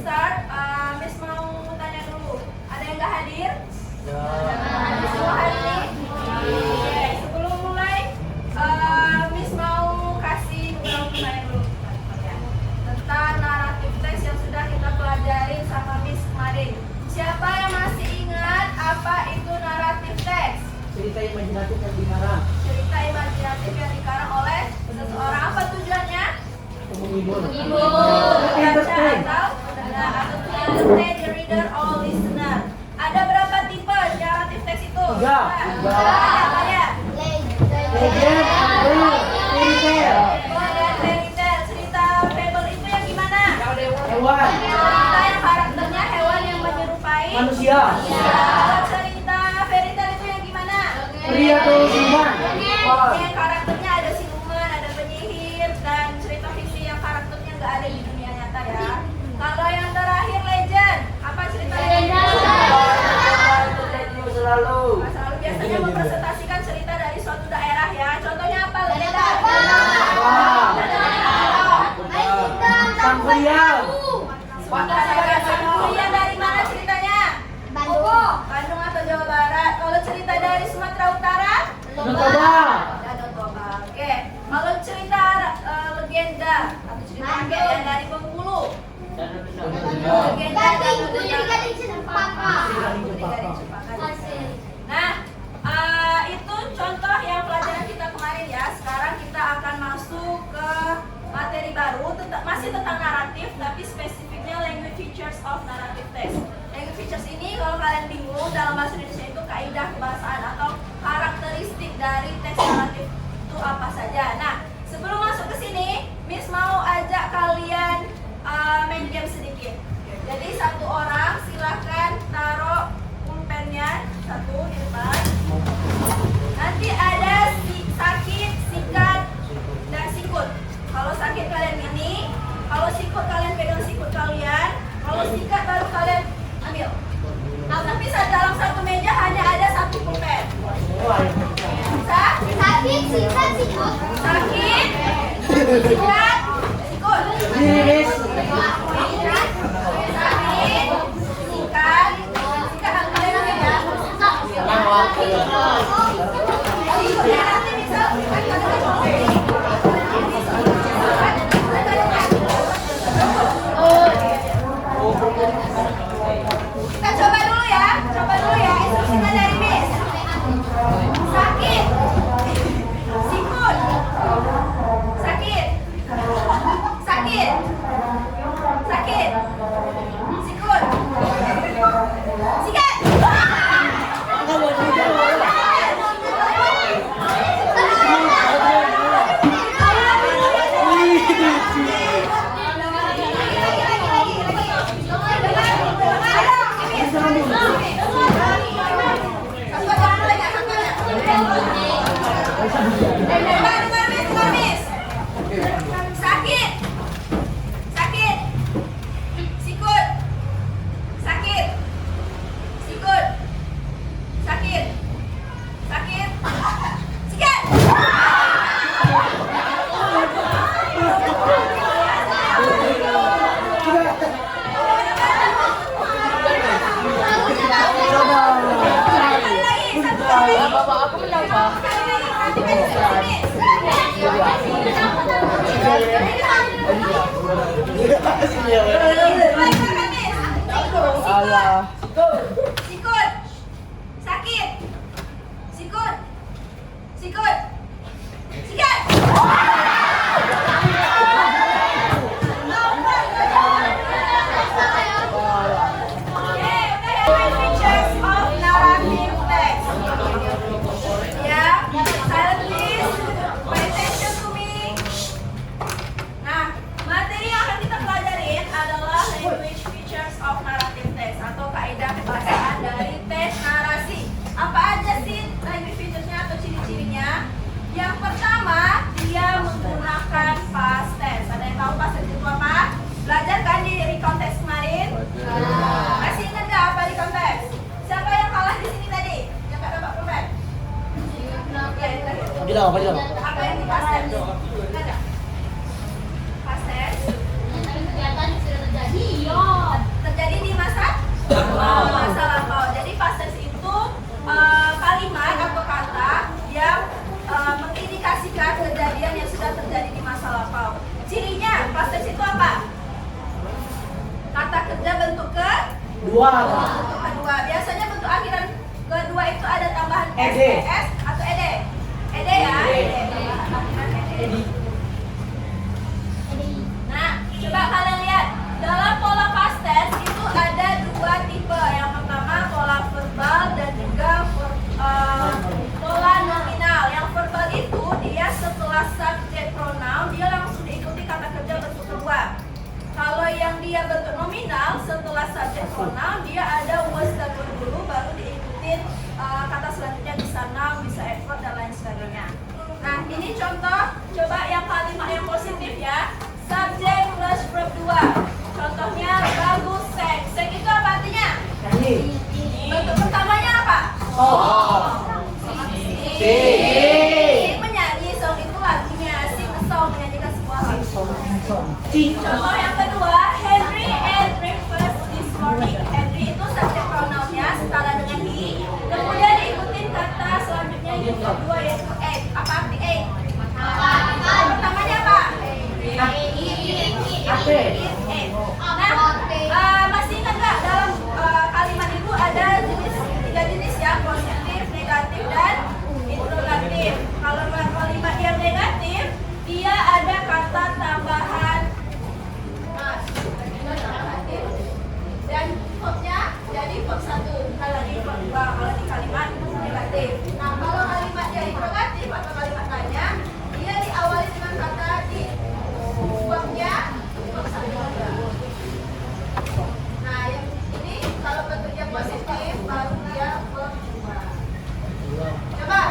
start, Miss mau tanya dulu. Ada yang nggak hadir? Ya. Ada semua hari ini? Oke, sebelum mulai, Miss mau kasih beberapa pertanyaan dulu ya, tentang naratif teks yang sudah kita pelajarin sama Miss kemarin. Siapa yang masih ingat apa itu naratif teks? Cerita imajinatif yang dikarang. Cerita imajinatif yang dikarang oleh seseorang. Apa tujuannya? Menghibur. Membaca atau to entertain the reader or listener. Ada berapa tipe naratif teks itu? Tiga. Apa ya? Legend, fable, fairy tale. Fairy tale. Cerita fable itu yang gimana? Hewan, Cerita yang karakternya hewan yang menyerupai manusia, Kalau cerita fairy tale itu yang gimana? peri atau siluman. Yang karakternya ada siluman, ada penyihir, dan cerita fiksi yang karakternya nggak ada di dunia nyata ya. Kalau yang terakhir legend, apa cerita legend? Selalu. Masa lalu biasanya mempresentasikan cerita dari suatu daerah ya. Contohnya apa legenda? Sang Kuriang. Sang Kuriang dari mana ceritanya? Bandung atau Jawa Barat. Kalau cerita dari Sumatera Utara? Toba. Toba. Oke. Kalau cerita legenda atau cerita kakek yang dari Bengkulu? Legenda dari Cempaka. Nah, itu contoh yang pelajaran kita kemarin ya. Sekarang kita akan masuk ke materi baru, masih tentang naratif, tapi spesifiknya language features of narrative text. Language features ini kalau kalian bingung, dalam bahasa Indonesia itu kaidah kebahasaan atau karakteristik dari teks naratif itu apa saja. Nah, sebelum masuk ke sini, Miss mau ajak kalian main game sedikit. Jadi satu orang silahkan taruh pulpennya satu di depan. Nanti ada sakit, sikat, dan sikut. Kalau sakit kalian gini, kalau sikut kalian pegang sikut kalian, kalau sikat baru kalian ambil. Tapi dalam satu meja hanya ada satu pulpen. Bisa? Sakit, sikat, sikut. Sakit, sikat, sikut. Iris. Sikat, sikat, sikat kalian ambil ya. Sikutnya nanti bisa kita coba dulu ya instruksinya dari Miss. Sakit, sikut, sakit, sakit, sakit, sikut, sikat. Sakit, sakit, sikut, sakit, sikut, sakit, sakit, sikat. Bapak aku kenapa? Allah. Sikut, sakit, sikut, sikut, sikat. Features of narrative text. Ya, silent please. Pay attention to me. Nah, materi yang akan kita pelajarin adalah language features of narrative text atau kaidah kebahasaan dari teks narasi. Apa aja sih language features-nya atau ciri-cirinya? Yang pertama, dia menggunakan past tense. Ada yang tahu past tense itu apa? Belajar kan di recount text kemarin? Masih ingat nggak apa recount text? Siapa yang kalah di sini tadi? Yang nggak dapat pulpen? Gila, apa gila? Apa yang di past tense? Nggak ada? Past tense? Kelihatan sudah terjadi, yo. bentuk Dua. bentuk kedua. Biasanya bentuk akhiran kedua itu ada tambahan Ed. STS atau ED. ED ya. Ed. Tambahan akhiran ED. Edi. Nah, coba kalian lihat dalam pola past tense itu ada dua tipe. Yang pertama pola verbal dan juga pola nominal. Yang verbal itu dia setelah subject pronoun dia langsung diikuti kata kerja bentuk kedua. Kalau yang dia bentuk nominal setelah subject pronoun dia ada was dan were dulu baru diikutin kata selanjutnya bisa noun, bisa adverb dan lain sebagainya. Nah, ini contoh coba yang kalimat yang positif ya. Subject plus verb 2. Contohnya bagus sing. Sing itu apa artinya? Nyanyi. Bentuk pertamanya apa? Sing. Sing menyanyi, song itu lagunya. Sing a song menyanyikan sebuah lagu. Sing. Contoh yang kedua, Henry ate breakfast this morning. Henry itu subject pronounnya setara dengan he. Kemudian diikutin kata selanjutnya yang kedua yaitu ate. Apa arti ate? Pertamanya apa? Ate. Nah, masih ingat nggak dalam kalimat itu ada tiga jenis ya, positif, negatif, dan interrogatif. Kalau kalimat yang negatif, dia ada kata tambahan dan verbnya jadi verb 1, bukan lagi verb 2 kalau di kalimat negatif. Nah, kalau kalimat yang interrogatif atau kalimat tanya, dia diawali dengan kata di. Verbnya verb 1 juga. Nah, yang ini kalau bentuknya positif baru dia verb 2. Coba,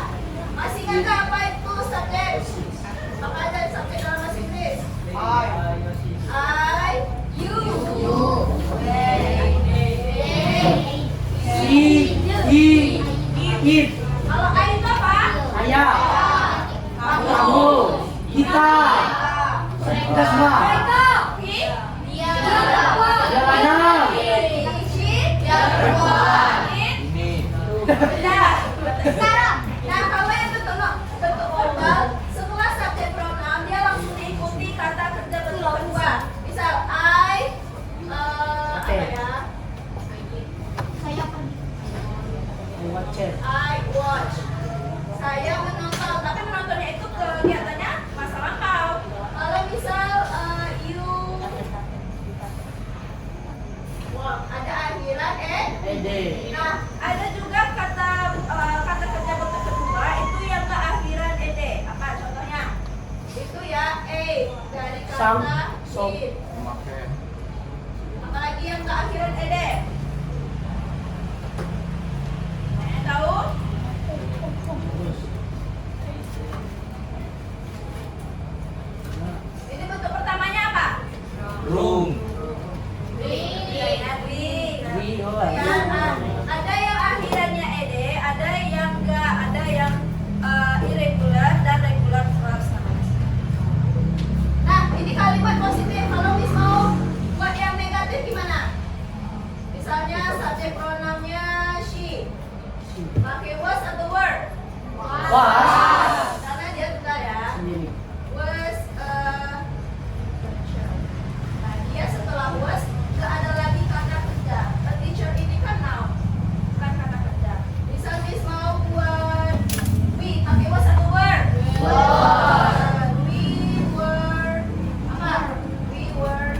masih ingat nggak apa itu subjek? Apa aja subjek dalam bahasa Inggris? I, you, Si. He. It. Kalau I itu apa? Saya. Kamu. Kita. Kita semua. Mereka, he, dia Jalanan. Ini. Nah, kalau yang bentuk verbal setelah subject pronoun dia langsung diikuti kata kerja bentuk kedua. Misal apa ya? Watcher. I watch. Saya menonton. Tapi menontonnya itu kegiatannya masa lampau. Kalau misal you ada akhiran Ede. Nah, ada juga kata kerja bentuk kedua itu yang ke akhiran ed. Apa contohnya? Itu ya dari Sam. kata Som. it. Apalagi yang ke akhiran ed? Yang tahu? Ini bentuk pertamanya apa? Room. Ring. We Ya, are. ada yang akhirannya ed, ada yang enggak, ada yang irregular dan regular verbs namanya. Nah, ini kalimat positif. Kalau Miss mau buat yang negatif gimana? Misalnya subject pronounnya she. Pakai was atau were? Was. Karena dia tunggal ya. Sendiri. Was nah, dia setelah was nggak ada lagi kata kerja. A teacher ini kan noun, bukan kata kerja. Misal Miss mau buat we, pakai was atau were? We were apa? We were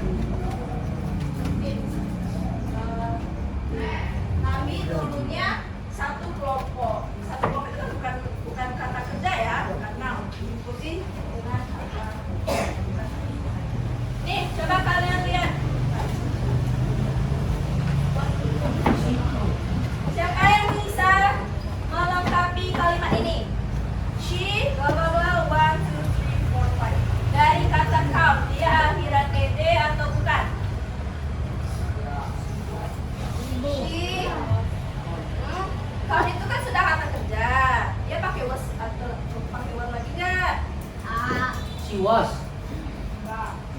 kami dulunya satu kelompok. Satu kelompok itu kan bukan kata kerja ya, bukan noun. Diikuti dengan kata. Nih, coba kalian lihat. Siapa yang bisa melengkapi kalimat ini? She, blah blah blah, 1, 2, 3, 4, 5. Dari kata count, dia akhiran ed atau bukan? She, count itu kan sudah kata kerja. Dia pakai was atau pakai were lagi nggak? She was.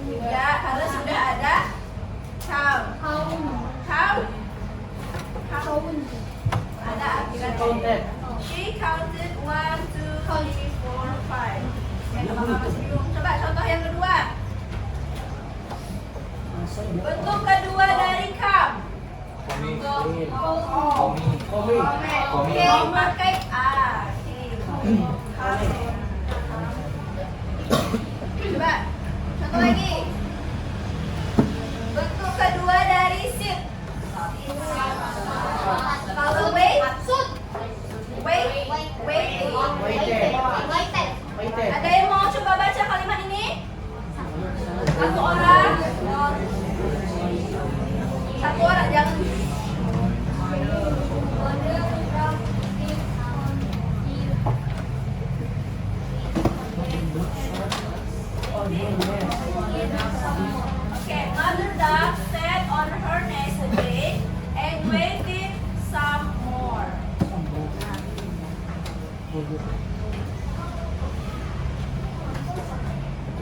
Tidak, karena sudah ada count. Count. Ada akhiran Counted. She counted 1, 2, 3, 4, 5. Ya, teman-teman masih bingung. Coba contoh yang kedua. Bentuk kedua dari count.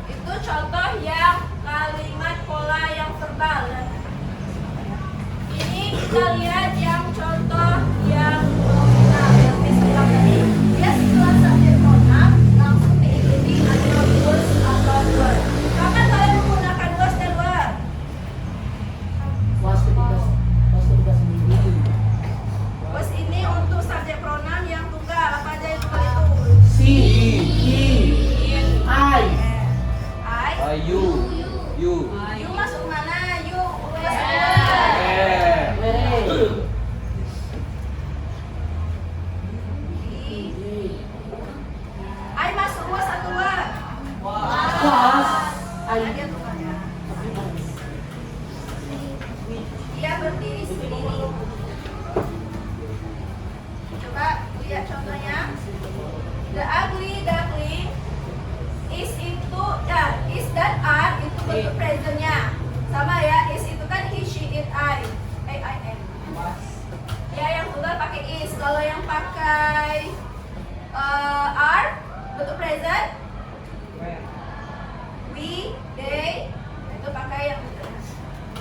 Itu contoh yang kalimat pola yang verbal. Ini kita lihat yang contoh yang nominal yang Miss bilang tadi. Dia setelah subject pronoun langsung diikuti ada was atau were. Kapan kalian menggunakan was dan were? Was ketika sendiri. Was ini untuk subject pronoun yang tunggal. Apa aja yang tunggal itu? She, he, I. I. You. You masuk mana? You was Where? I masuk was atau were? Was. Nah, dia tunggalnya. Dia berdiri sendiri. Coba lihat contohnya. The ugly duckling is itu is dan are itu bentuk presentnya. Sama ya, is itu kan he, she, it, I am. Ya yang tunggal pakai is. Kalau yang pakai are bentuk present, we, they itu pakai yang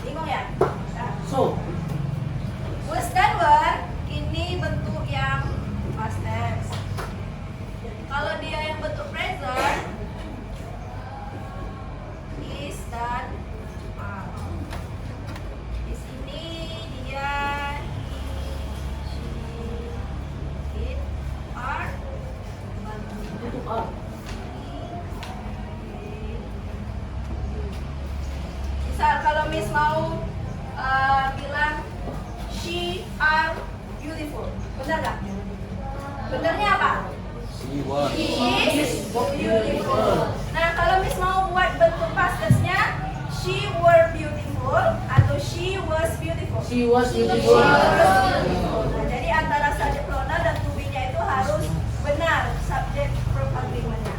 bingung ya. Nah, So. was dan were ini bentuk yang past tense. Kalau dia yang bentuk present, is dan are. Di sini dia he, she, it, are. Untuk up. Misal kalau Miss mau bilang she are beautiful, benar nggak? Benernya apa? She was. She is beautiful. Nah kalau Miss mau buat bentuk past tense-nya she were beautiful atau she was beautiful. She was She beautiful. was beautiful. Nah, jadi antara subject pronoun dan to be-nya itu harus benar subject verb agreement-nya.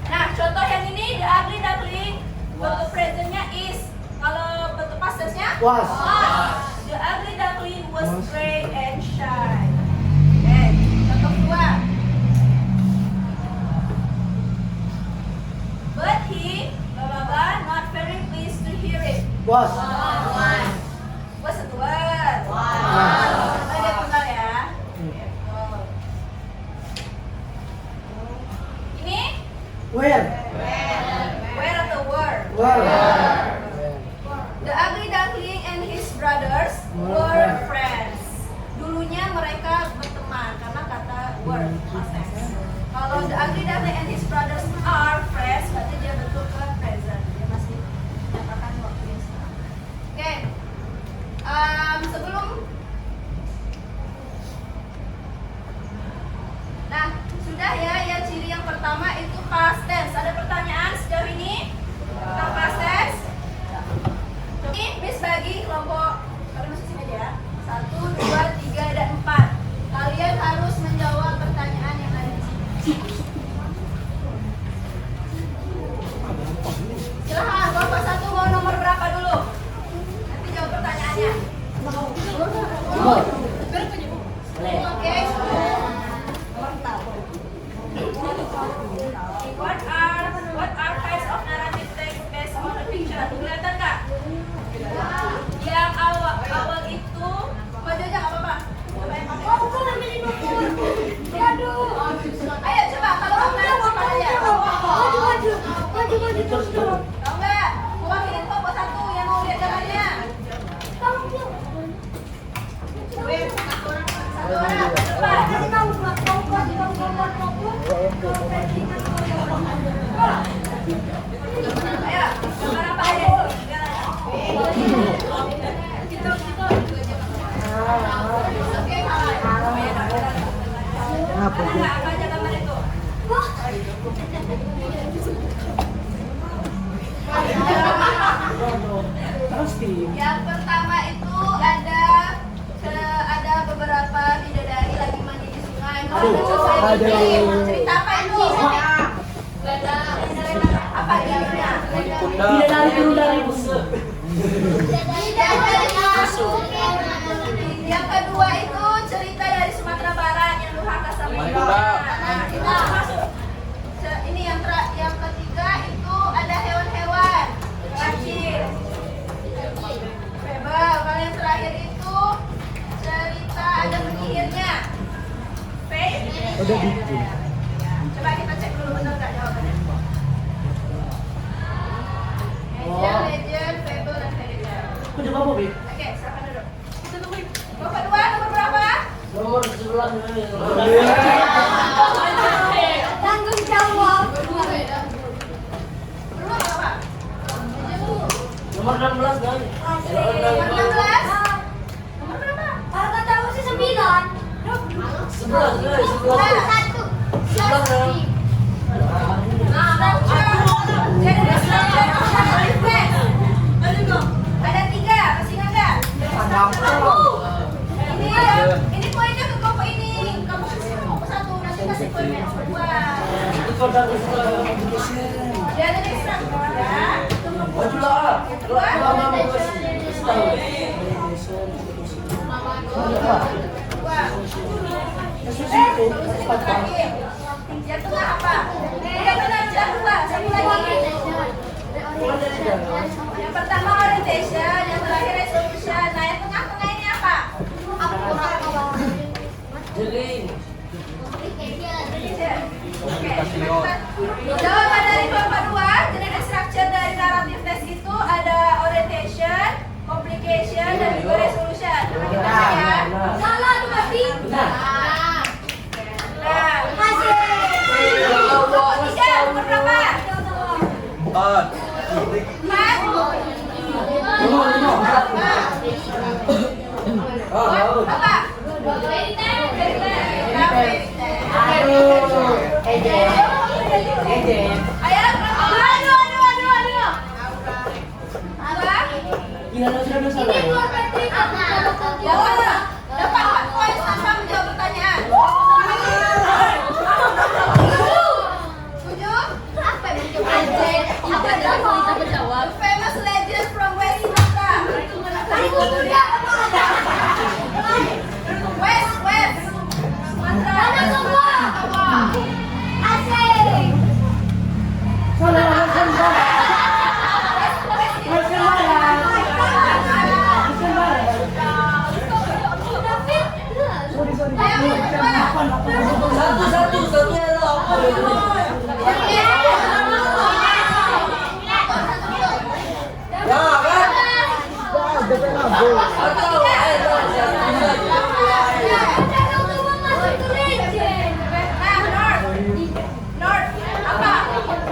Nah contoh yang ini the ugly duckling bentuk present-nya is. Kalau bentuk past tense-nya Was. The ugly duckling was gray and shy. Oke, contoh kedua. But he, blah blah blah, not very pleased to hear it. Was. Was itu word. Coba dia tunggal ya. Gitu. Ini Where? where atau were? Where? The ugly duckling and his brothers Were were friends. Dulunya mereka berteman karena kata were past tense. Kalau the ugly duckling and his brothers are friends, berarti dia bentuk ke present. Dia masih menyatakan waktu yang sekarang. Oke. Sebelum Nah, sudah ya yang ciri yang pertama itu past tense. Ada pertanyaan sejauh ini tentang past tense? Ini Miss bagi kelompok, kalian masuk sini aja ya. 1, 2, 3, dan 4. Kalian harus menjawab pertanyaan yang ada di sini. Silahkan, kelompok 1 mau nomor berapa dulu? Nanti jawab pertanyaannya. Nomor. Oke. What are types of narrative text based on a picture? Kelihatan nggak? Yang awal itu maju aja nggak apa-apa. Coba yang pakai. Ayo coba kalau kamu cepat aja. Terus. Tahu nggak? Wakilin kelompok 1 yang mau lihat gambarnya. Wih, satu orang cepat. Ayo, gambar apa aja itu? Oke, apa aja gambar itu? Yang pertama itu ada beberapa bidadari lagi mandi di sungai. Cerita apa itu? Apa judulnya? Tidak dari turun dari musuh. Yang kedua itu cerita dari Sumatera Barat yang durhaka sama Manggula. Nah, Udah bikin. Coba kita cek dulu benar nggak jawabannya. Legend, fable, dan fairy tale. Udah apa, Bi? Oke, silakan duduk. Kita tunggu. Bapak dua, nomor berapa? Nomor 11. Tanggung jawab. Berapa, Bapak? Nomor 16 kan? Nomor 16. Nomor berapa? Kalau kata aku sih 9. 11. Satu. Ada 3, masih ingat nggak? Ini poinnya ke kelompok ini. Kamu kasih kelompok 1, nanti kasih poin yang nomor 2. Dia ada extra ya. Yang tengah apa? Yang tengah sudah 2, satu lagi. Yang pertama orientation, yang terakhir resolution. Nah, yang tengah-tengah ini apa? Oke. Jawaban dari kelompok 2, genetic structure dari narrative test itu ada orientation, complication, dan juga resolution. Coba kita cek ya. Salah tuh Babi. Nah, Hasil. kelompok 3, nomor berapa? 4. Apa? Ayo, aduh. Apa? Ini keluar Patrick. Jawab. Dapat 4 poin tanpa menjawab pertanyaan. Setuju? Apa yang menjawab? Apa yang menjawab? Famous legend from West Sumatra. Aku muda. West. Sumatra. Mana semua? Asik. North. Apa?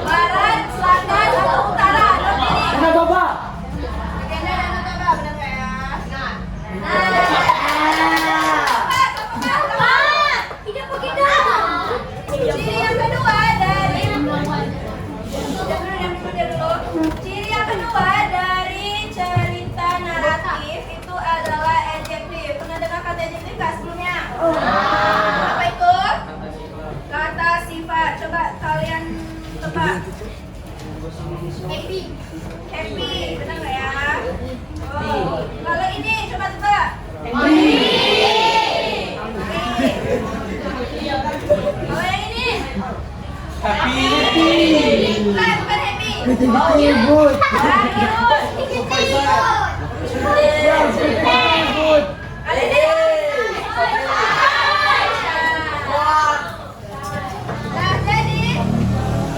Barat, selatan, atau utara? North ini. Agenda dan utara, benar nggak ya? Tidak begitu. Ciri yang kedua dari Ciri yang kedua dari cerita naratif itu adalah adjektif. Pernah dengar kata adjektif nggak sebelumnya? Apa itu? Kata sifat. Coba kalian tebak. Happy, benar nggak ya? Oh, kalau ini coba tebak. Kalau yang ini? Bukan happy. Good. Kali ini? Nah, jadi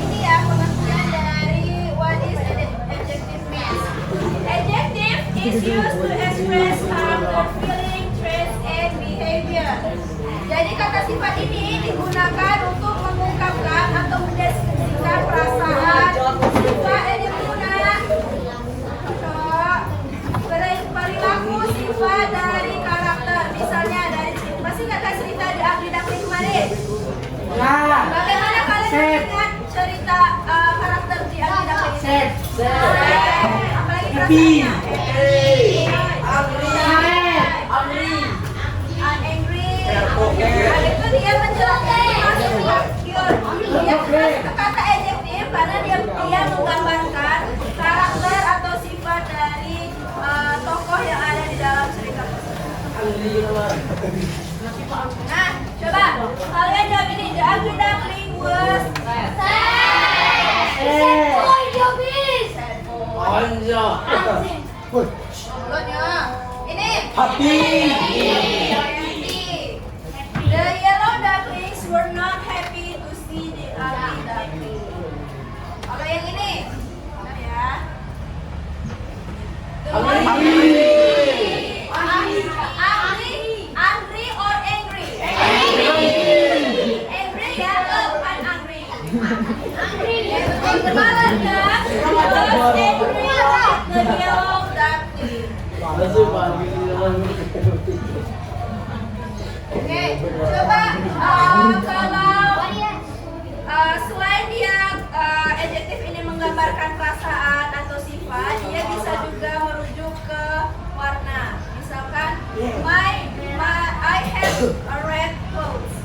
ini ya pengertian dari what is adjective means. Adjective is used to express character, feeling, traits, and behavior. Jadi kata sifat ini digunakan untuk mengungkapkan atau mendeskripsikan perasaan, sifat yang digunakan, perilaku, sifat dari karakter. Misalnya dari masih nggak ada cerita di Agri Dapri kemarin? Bagaimana kalian mengingat cerita karakter di Agri Dapri? Apalagi Happy. angry. Itu dia menjelaskan dia kata adjektif karena dia menggambarkan karakter atau sifat dari tokoh yang ada di dalam cerita tersebut. Nah, coba kalian jawab ini. The ugly duckling was ini Happy. The yellow ducklings were not Angry or angry? Angry ya, bukan angry. Kemarin kan, terus angry the yellow darkly. Oke, coba kalau selain dia adjektif ini menggambarkan perasaan atau sifat, dia bisa juga merujuk ke warna. Misalkan, I have a red clothes.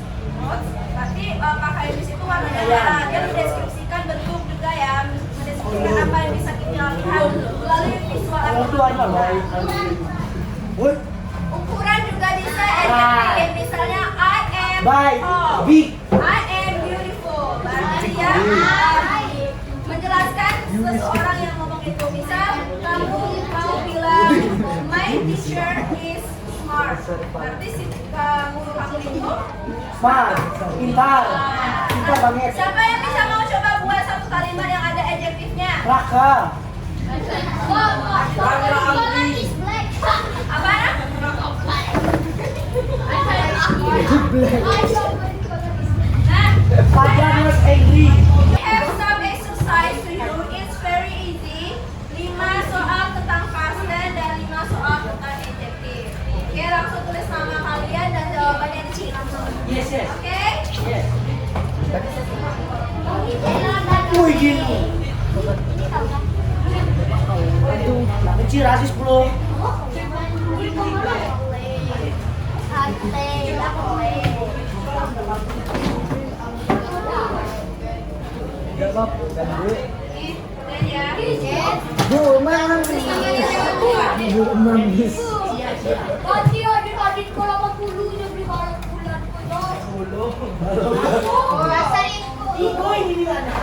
Tapi pakaian di situ warnanya merah. Dia mendeskripsikan bentuk juga ya, mendeskripsikan apa yang bisa kita lihat melalui visual atau ukuran juga bisa adjektif. Misalnya I am tall, I am beautiful. Berarti dia menjelaskan seseorang yang ngomong itu. Misal kamu mau bilang my teacher is smart. Berarti si guru kamu itu Smart, pintar banget. Siapa yang bisa mau coba buat satu kalimat yang ada adjektifnya? Raka. Apa? Nah, Fajar was angry. I have some exercise to you. It's very easy. 5 soal tentang past tense dan 5 soal tentang adjektif. Oke, langsung tulis nama kalian dan jawabannya di sini langsung. Yes. Oke? Yes. Wih gini. Aduh, kecil rasis bro. Jawab dan Bu. Dan ya. Bu Manis. Bu Manis. Adik kalau mau puluh udah beli barang bulan Iko ini mana?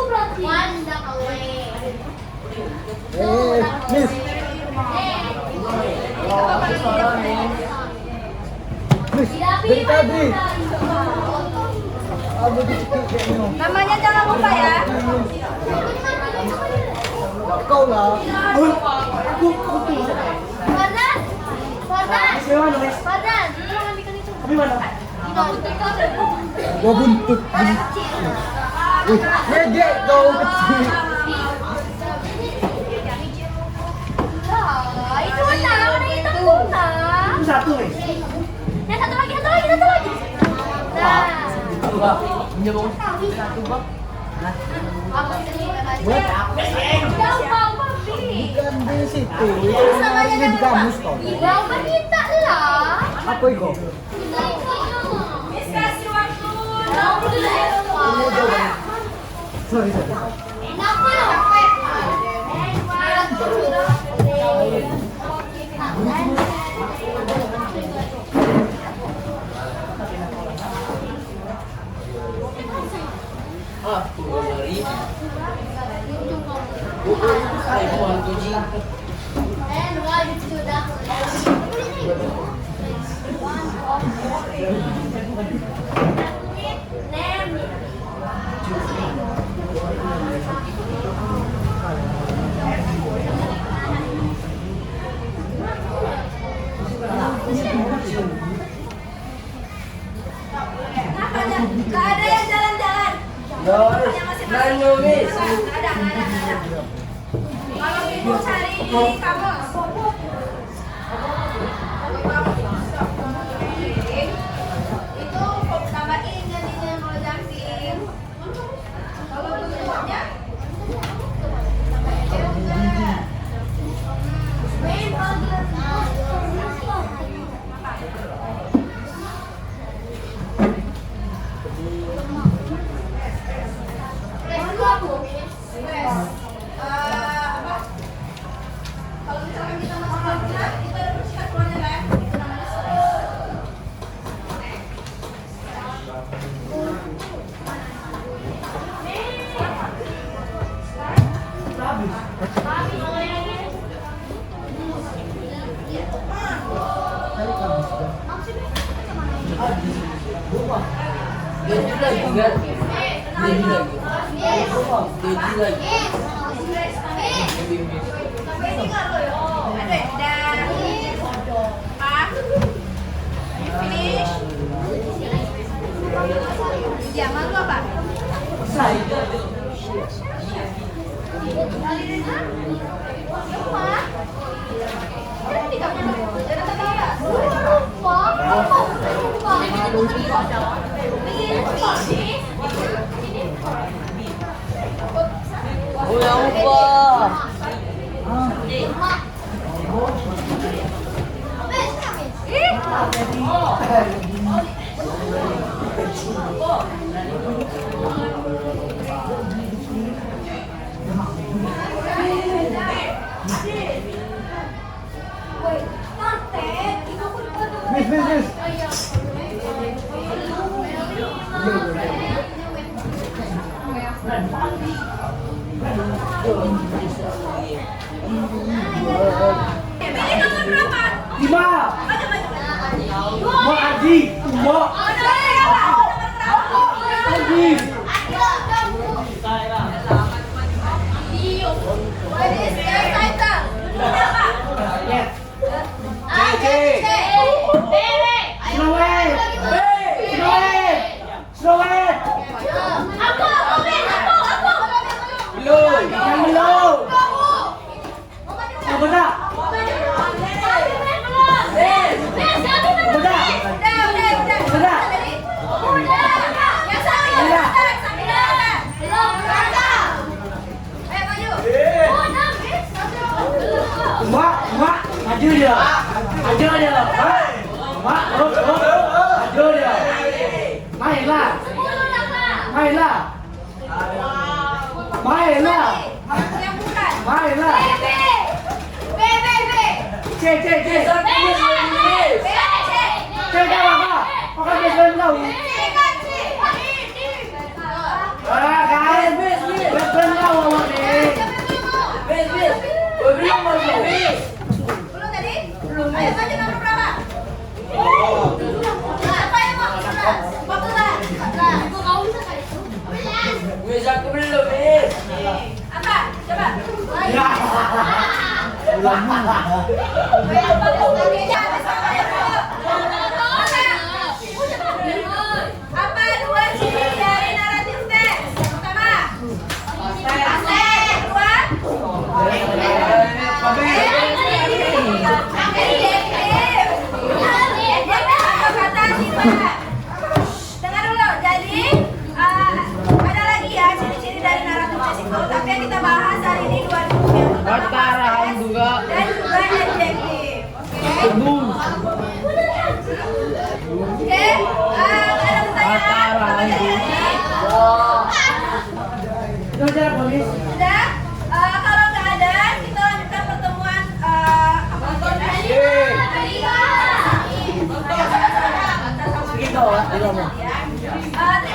berarti. Wanda kawe. Miss. Dari tadi. Aduh, Namanya jangan lupa ya. kau lah. Aku. Fardan. Kami mana? Gua buntut. Wih, ngejek kau kecil. Itu mana? Mana itu kuna? Itu satu, Miss. Yang satu lagi. Nah. Coba, menyebut satu, Bang. Buat apa sih? Gampang, Papi. Bukan di situ. Ini di kamus kok. Gampang kita lah. Apa itu? Miss kasih waktu. Sorry. Enak loh. And one to the Nggak ada yang jalan-jalan. Nanya, Miss. Nggak ada. Kalau ibu cari di kamus. Itu tambahin jadinya kalau jangking. Kalau bentuknya kalau misalkan kita masuk bangunan, itu ada persikat keluarnya kan? Itu namanya Gaji lagi kan? Gaji lagi. Oke, dan pas finish. Ya, malu apa? Oh ya Allah. Ini nomor berapa? 5. Maju, maju. Mau Adi, mau Adi. Slowet. Belum. Yang belum. Apa dah? Mak, maju dia. Maju dia. Mak, maju dia. Mainlah. Mainlah. Mainlah. Mainlah. C. C apa? Pakai besen kau. Ah, kan. Besen kau awak ni. Belum masuk. Belum tadi? Belum. Ayo maju nomor berapa? Apa yang mau? 14. Bisa aku belum, Miss. Apa? Coba. Ya. Apa dua ciri dari naratif teks? Pertama, kedua, kata sifat. Dengar dulu. Jadi ada lagi ya ciri-ciri dari naratif teks itu. Tapi yang kita bahas hari ini dua dulu yang pertama juga. dan juga adjektif. Oke, ada pertanyaan? Sudah, Miss. Sudah? Kalau nggak ada, kita lanjutkan pertemuan Gitu, terima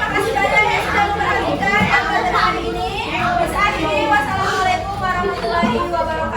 kasih banyak yang sudah memperhatikan pelajaran hari ini. Bisa akhiri. Wassalamualaikum warahmatullahi wabarakatuh.